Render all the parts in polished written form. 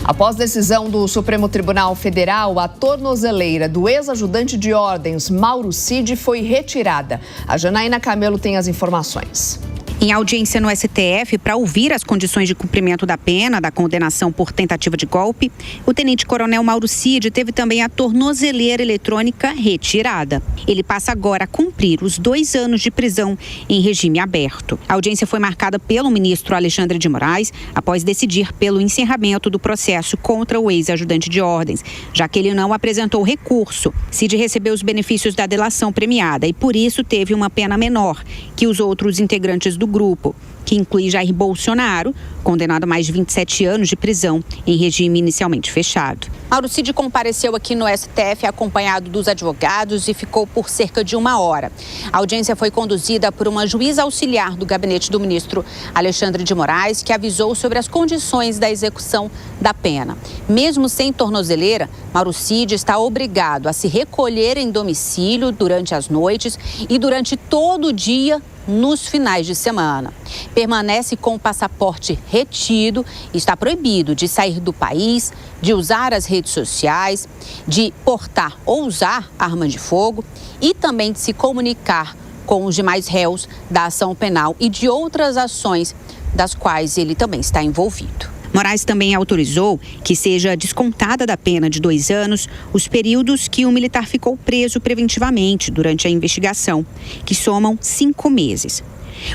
Após decisão do Supremo Tribunal Federal, a tornozeleira do ex-ajudante de ordens Mauro Cid foi retirada. A Janaína Camelo tem as informações. Em audiência no STF, para ouvir as condições de cumprimento da pena da condenação por tentativa de golpe, o tenente-coronel Mauro Cid teve também a tornozeleira eletrônica retirada. Ele passa agora a cumprir os 2 anos de prisão em regime aberto. A audiência foi marcada pelo ministro Alexandre de Moraes após decidir pelo encerramento do processo contra o ex-ajudante de ordens, já que ele não apresentou recurso. Cid recebeu os benefícios da delação premiada e, por isso, teve uma pena menor que os outros integrantes do grupo, que inclui Jair Bolsonaro, condenado a mais de 27 anos de prisão em regime inicialmente fechado. Mauro Cid compareceu aqui no STF acompanhado dos advogados e ficou por cerca de 1 hora. A audiência foi conduzida por uma juíza auxiliar do gabinete do ministro Alexandre de Moraes, que avisou sobre as condições da execução da pena. Mesmo sem tornozeleira, Mauro Cid está obrigado a se recolher em domicílio durante as noites e durante todo o dia nos finais de semana. Permanece com o passaporte retido e está proibido de sair do país, de usar as redes sociais, de portar ou usar arma de fogo e também de se comunicar com os demais réus da ação penal e de outras ações das quais ele também está envolvido. Moraes também autorizou que seja descontada da pena de 2 anos os períodos que o militar ficou preso preventivamente durante a investigação, que somam 5 meses.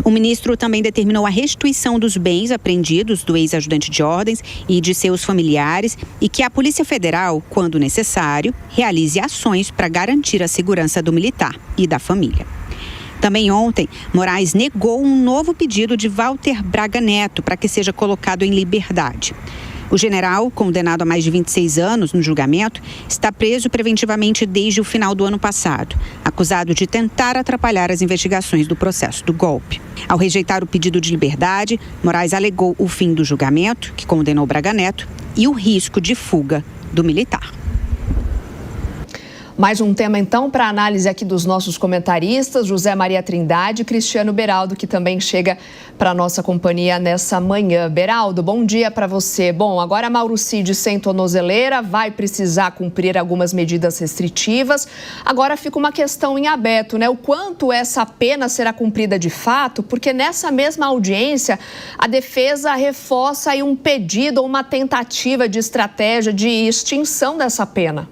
O ministro também determinou a restituição dos bens apreendidos do ex-ajudante de ordens e de seus familiares e que a Polícia Federal, quando necessário, realize ações para garantir a segurança do militar e da família. Também ontem, Moraes negou um novo pedido de Walter Braga Neto para que seja colocado em liberdade. O general, condenado a mais de 26 anos no julgamento, está preso preventivamente desde o final do ano passado, acusado de tentar atrapalhar as investigações do processo do golpe. Ao rejeitar o pedido de liberdade, Moraes alegou o fim do julgamento, que condenou Braga Neto, e o risco de fuga do militar. Mais um tema, então, para análise aqui dos nossos comentaristas, José Maria Trindade e Cristiano Beraldo, que também chega para a nossa companhia nessa manhã. Beraldo, bom dia para você. Bom, agora Mauro Cid sem tornozeleira vai precisar cumprir algumas medidas restritivas. Agora fica uma questão em aberto, né? O quanto essa pena será cumprida de fato, porque nessa mesma audiência a defesa reforça aí um pedido ou uma tentativa de estratégia de extinção dessa pena.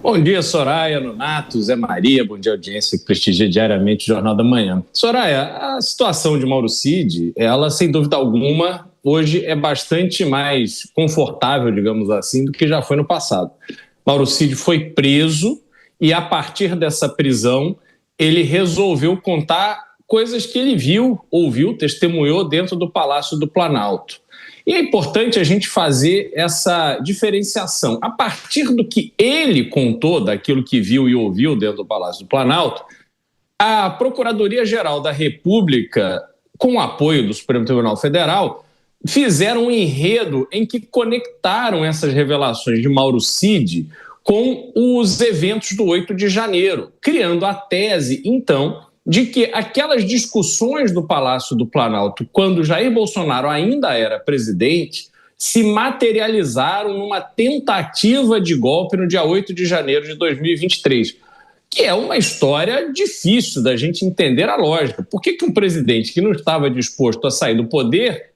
Bom dia, Soraya, Nonato, Zé Maria, bom dia, audiência que prestigia diariamente o Jornal da Manhã. Soraya, a situação de Mauro Cid, ela, sem dúvida alguma, hoje é bastante mais confortável, digamos assim, do que já foi no passado. Mauro Cid foi preso e, a partir dessa prisão, ele resolveu contar coisas que ele viu, ouviu, testemunhou dentro do Palácio do Planalto. E é importante a gente fazer essa diferenciação. A partir do que ele contou, daquilo que viu e ouviu dentro do Palácio do Planalto, a Procuradoria-Geral da República, com o apoio do Supremo Tribunal Federal, fizeram um enredo em que conectaram essas revelações de Mauro Cid com os eventos do 8 de janeiro, criando a tese, então, de que aquelas discussões do Palácio do Planalto, quando Jair Bolsonaro ainda era presidente, se materializaram numa tentativa de golpe no dia 8 de janeiro de 2023, que é uma história difícil da gente entender a lógica. Por que um presidente que não estava disposto a sair do poder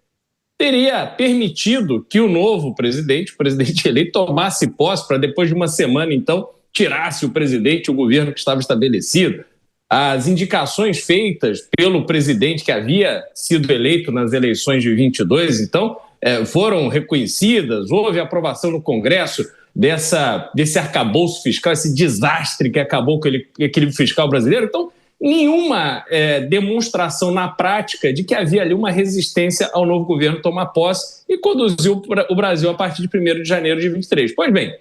teria permitido que o novo presidente, o presidente eleito, tomasse posse para depois de uma semana, então, tirasse o presidente, o governo que estava estabelecido? As indicações feitas pelo presidente que havia sido eleito nas eleições de 22, então, foram reconhecidas, houve aprovação no Congresso desse arcabouço fiscal, esse desastre que acabou com o equilíbrio fiscal brasileiro. Então, nenhuma demonstração na prática de que havia ali uma resistência ao novo governo tomar posse e conduziu o Brasil a partir de 1º de janeiro de 23. Pois bem,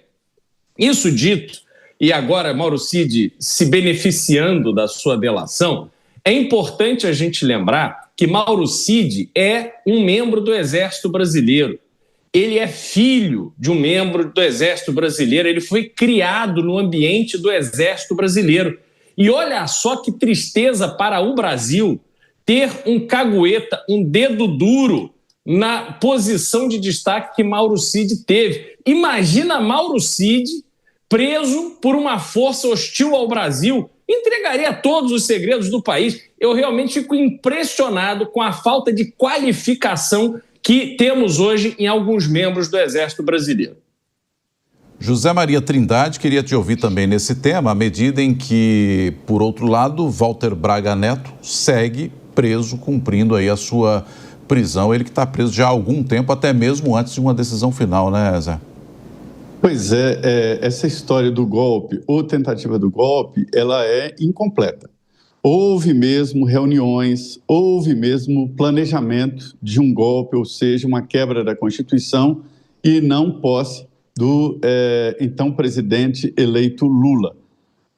isso dito, e agora Mauro Cid se beneficiando da sua delação, é importante a gente lembrar que Mauro Cid é um membro do Exército Brasileiro. Ele é filho de um membro do Exército Brasileiro, ele foi criado no ambiente do Exército Brasileiro. E olha só que tristeza para o Brasil ter um cagueta, um dedo duro na posição de destaque que Mauro Cid teve. Imagina Mauro Cid preso por uma força hostil ao Brasil. Entregaria todos os segredos do país. Eu realmente fico impressionado com a falta de qualificação que temos hoje em alguns membros do Exército Brasileiro. José Maria Trindade, queria te ouvir também nesse tema, à medida em que, por outro lado, Walter Braga Neto segue preso, cumprindo aí a sua prisão. Ele que está preso já há algum tempo, até mesmo antes de uma decisão final, né, Zé? Pois é, essa história do golpe ou tentativa do golpe, ela é incompleta. Houve mesmo reuniões, houve mesmo planejamento de um golpe, ou seja, uma quebra da Constituição e não posse do então presidente eleito Lula.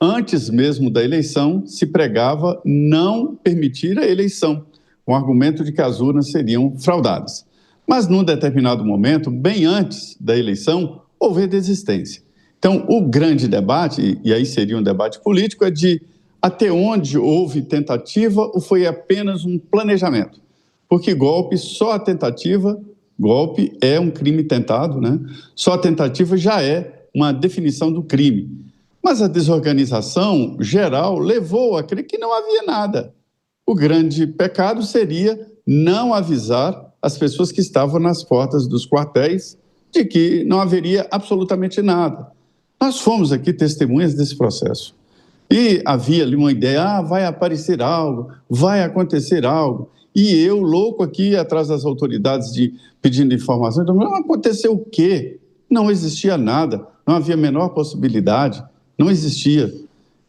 Antes mesmo da eleição, se pregava não permitir a eleição, com o argumento de que as urnas seriam fraudadas. Mas, num determinado momento, bem antes da eleição, houve desistência. Então, o grande debate, e aí seria um debate político, é de até onde houve tentativa ou foi apenas um planejamento. Porque golpe, só a tentativa, golpe é um crime tentado, né? Só a tentativa já é uma definição do crime. Mas a desorganização geral levou a crer que não havia nada. O grande pecado seria não avisar as pessoas que estavam nas portas dos quartéis de que não haveria absolutamente nada. Nós fomos aqui testemunhas desse processo. E havia ali uma ideia, vai aparecer algo, vai acontecer algo. E eu, louco aqui atrás das autoridades pedindo informações, então, aconteceu o quê? Não existia nada, não havia a menor possibilidade, não existia.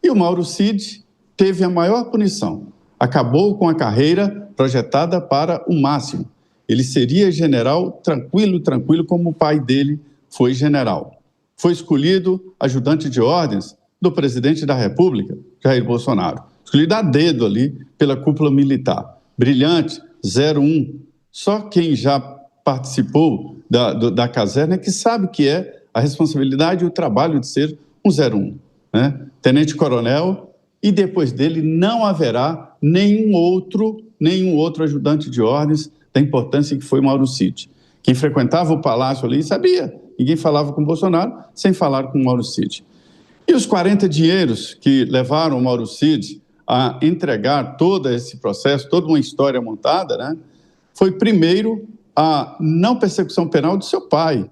E o Mauro Cid teve a maior punição. Acabou com a carreira projetada para o máximo. Ele seria general tranquilo, como o pai dele foi general. Foi escolhido ajudante de ordens do presidente da República, Jair Bolsonaro. Escolhido a dedo ali pela cúpula militar. Brilhante, 01. Só quem já participou da caserna é que sabe o que é a responsabilidade e o trabalho de ser um 01. Né? Tenente-coronel, e depois dele não haverá nenhum outro ajudante de ordens da importância que foi Mauro Cid. Quem frequentava o palácio ali sabia. Ninguém falava com Bolsonaro sem falar com Mauro Cid. E os 40 dinheiros que levaram o Mauro Cid a entregar todo esse processo, toda uma história montada, né, foi primeiro a não persecução penal de seu pai,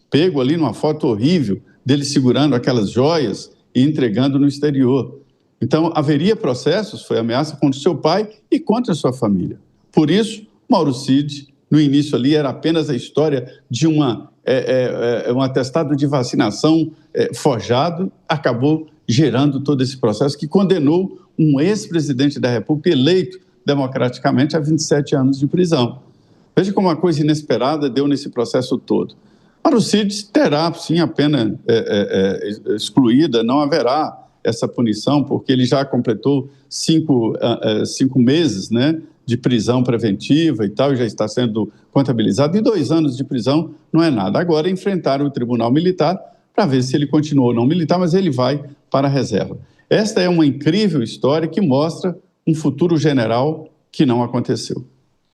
pego ali numa foto horrível dele segurando aquelas joias e entregando no exterior. Então, haveria processos, foi ameaça contra seu pai e contra sua família. Por isso, Mauro Cid, no início ali, era apenas a história de um atestado de vacinação forjado, acabou gerando todo esse processo que condenou um ex-presidente da República eleito democraticamente a 27 anos de prisão. Veja como uma coisa inesperada deu nesse processo todo. Mauro Cid terá, sim, a pena excluída, não haverá essa punição, porque ele já completou 5 meses, né, de prisão preventiva e tal, já está sendo contabilizado, e 2 anos de prisão não é nada. Agora, enfrentar o Tribunal Militar para ver se ele continua ou não militar, mas ele vai para a reserva. Esta é uma incrível história que mostra um futuro general que não aconteceu.